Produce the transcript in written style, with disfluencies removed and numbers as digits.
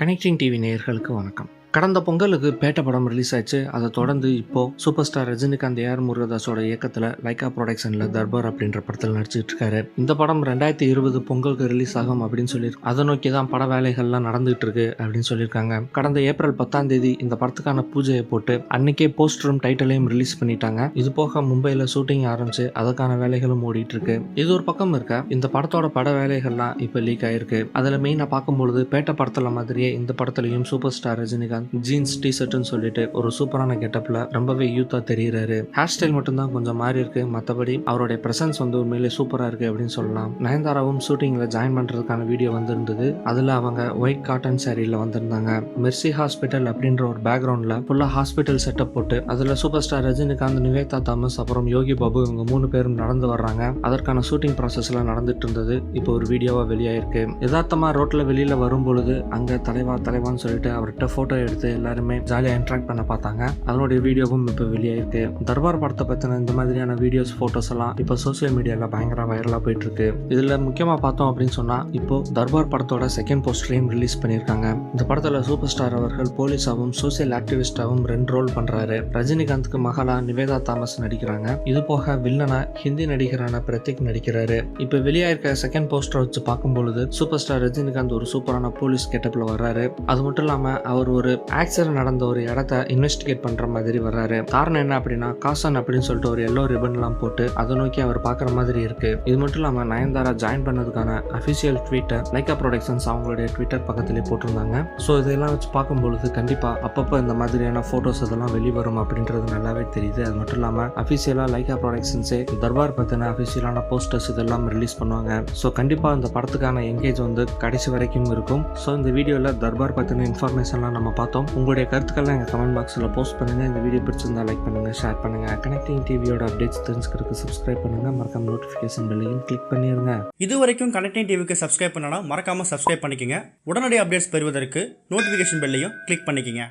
Connecting TV நேயர்களுக்கு வணக்கம். கடந்த பொங்கலுக்கு பேட்ட படம் ரிலீஸ் ஆச்சு. அதை தொடர்ந்து இப்போ சூப்பர் ஸ்டார் ரஜினிகாந்த் ஏஆர் முருகதாஸோட இயக்கத்தில் லைக்கா ப்ரொடக்ஷனில் தர்பார் அப்படின்ற படத்தில் நடிச்சிட்டு இருக்காரு. இந்த படம் 2020 பொங்கலுக்கு ரிலீஸ் ஆகும் அப்படின்னு சொல்லியிருக்கு. அதை நோக்கி தான் பட வேலைகள்லாம் நடந்துகிட்டு இருக்கு அப்படின்னு சொல்லியிருக்காங்க. கடந்த ஏப்ரல் 10ஆம் தேதி இந்த படத்துக்கான பூஜையை போட்டு அன்னைக்கே போஸ்டரும் டைட்டிலையும் ரிலீஸ் பண்ணிட்டாங்க. இது போக மும்பையில் ஷூட்டிங் ஆரம்பிச்சு அதுக்கான வேலைகளும் ஓடிட்டு இருக்கு. இது ஒரு பக்கம் இருக்க, இந்த படத்தோட பட வேலைகள்லாம் இப்போ லீக் ஆயிருக்கு. அதில் மெயினாக பார்க்கும்பொழுது பேட்ட படத்தில் மாதிரியே இந்த படத்துலையும் சூப்பர் ஸ்டார் ரஜினிகாந்த் ஜீன்ஸ் டிஷர்ட்னு சொல்லிட்டு ஒரு சூப்பரான கெட்டப்ல ரொம்பவே யூத்தா தெரியுறாரு. ஹேர் ஸ்டைல் மட்டும் தான் கொஞ்சம் மாறி இருக்கு, மற்றபடி அவருடைய பிரசன்ஸ் வந்து உண்மையிலே சூப்பரா இருக்கு அப்படின்னு சொல்லலாம். நயன்தாராவும் ஷூட்டிங்ல ஜாயின் பண்றதுக்கான வீடியோ வந்திருந்தது. அதுல அவங்க ஒயிட் காட்டன் சாரியில வந்திருந்தாங்க. மெர்சி ஹாஸ்பிட்டல் அப்படின்ற ஒரு பேக்ரவுண்ட்ல ஃபுல்லா ஹாஸ்பிட்டல் செட்டப் போட்டு அதுல super star Rajinikanth, Nivetha Thomas, அப்புறம் யோகி பாபு இவங்க 3 பேரும் நடந்து வர்றாங்க. அதற்கான ஷூட்டிங் ப்ராசஸ்ல நடந்துட்டு இருந்தது. இப்போ ஒரு வீடியோவா வெளியாயிருக்கு. யதார்த்தமா ரோட்ல வெளியில வரும் பொழுது அங்க தலைவான்னு சொல்லிட்டு அவர்கிட்ட போட்டோ எடுத்து எல்லாருமே ஜாலியா இன்டராக்ட் பண்ண பார்த்தாங்க. அதனுடைய வீடியோவும் இப்போ வெளியாயிருக்கு. தர்பார் படத்தை பத்தின இந்த மாதிரியான வீடியோஸ், போட்டோஸ் எல்லாம் இப்போ சோசியல் மீடியால பயங்கர வைரலா போயிட்டு இருக்கு. இதுல முக்கியமா பார்த்தோம் அப்படின்னு சொன்னா இப்போ தர்பார் படத்தோட செகண்ட் போஸ்டரையும் ரிலீஸ் பண்ணியிருக்காங்க. இந்த படத்துல சூப்பர் ஸ்டார் அவர்கள் போலீஸாவும் சோசியல் ஆக்டிவிஸ்டாவும் 2 ரோல் பண்றாரு. ரஜினிகாந்துக்கு மகளா நிவேதா தாமஸ் நடிக்கிறாங்க. இது போக வில்லனா ஹிந்தி நடிகரான பிரதீக் நடிக்கிறாரு. இப்போ வெளியாயிருக்க செகண்ட் போஸ்டர் வச்சு பார்க்கும்பொழுது சூப்பர் ஸ்டார் ரஜினிகாந்த் ஒரு சூப்பரான போலீஸ் கெட்டப்ல வர்றாரு. அது மட்டும் இல்லாம அவர் ஒரு ஆக்சிடென்ட் நடந்த ஒரு இடத்த இன்வெஸ்டிகேட் பண்ற மாதிரி வர்றாரு. காரணம் என்ன அப்படின்னா காசன் அப்படின்னு சொல்லிட்டு ஒரு எல்லோ ரிபன் எல்லாம் போட்டு அதை நோக்கி அவர் பாக்குற மாதிரி இருக்கு. இது மட்டும் இல்லாம நயன்தாரா ஜாயின் பண்ணதுக்கான அபிஷியல் ட்வீட்டர் லைக்கா ப்ரொடக்ஷன்ஸ் அவங்களுடைய ட்விட்டர் பக்கத்திலே போட்டிருந்தாங்க. ஸோ இதெல்லாம் வச்சு பார்க்கும்பொழுது கண்டிப்பா அப்பப்போ இந்த மாதிரியான போட்டோஸ் இதெல்லாம் வெளிவரும் அப்படின்றது நல்லாவே தெரியுது. அது மட்டும் இல்லாம அபிஷியலா லைக்கா ப்ரொடக்ஷன்ஸே தர்பார் பத்தின அபிஷியலான போஸ்டர்ஸ் இதெல்லாம் ரிலீஸ் பண்ணுவாங்க. ஸோ கண்டிப்பா இந்த படத்துக்கான எங்கேஜ் வந்து கடைசி வரைக்கும் இருக்கும். ஸோ இந்த வீடியோல தர்பார் பத்தின இன்ஃபர்மேஷன்லாம் நம்ம பார்த்தோம். உங்களுடைய கருத்துக்கள்லாம் எங்கள் கமெண்ட் பாக்ஸில் போஸ்ட் பண்ணுங்கள். இந்த வீடியோ பிடிச்சிருந்தா லைக் பண்ணுங்கள், ஷேர் பண்ணுங்கள். கனெக்டிங் டிவியோட அப்டேட்ஸ் தெரிஞ்சுக்கிறதுக்கு சப்ஸ்கிரைப் பண்ணுங்கள். மறக்காம நோட்டிஃபிகேஷன் பெல்லையும் கிளிக் பண்ணிடுங்க. இது வரைக்கும் கனெக்டிங் டிவிக்கு சப்ஸ்கிரைப் பண்ணனா மறக்காமல் சப்ஸ்கிரைப் பண்ணிக்கங்க. உடனடி அப்டேட்ஸ் பெறுவதற்கு நோட்டிஃபிகேஷன் பெல்லையும் கிளிக் பண்ணிக்கங்க.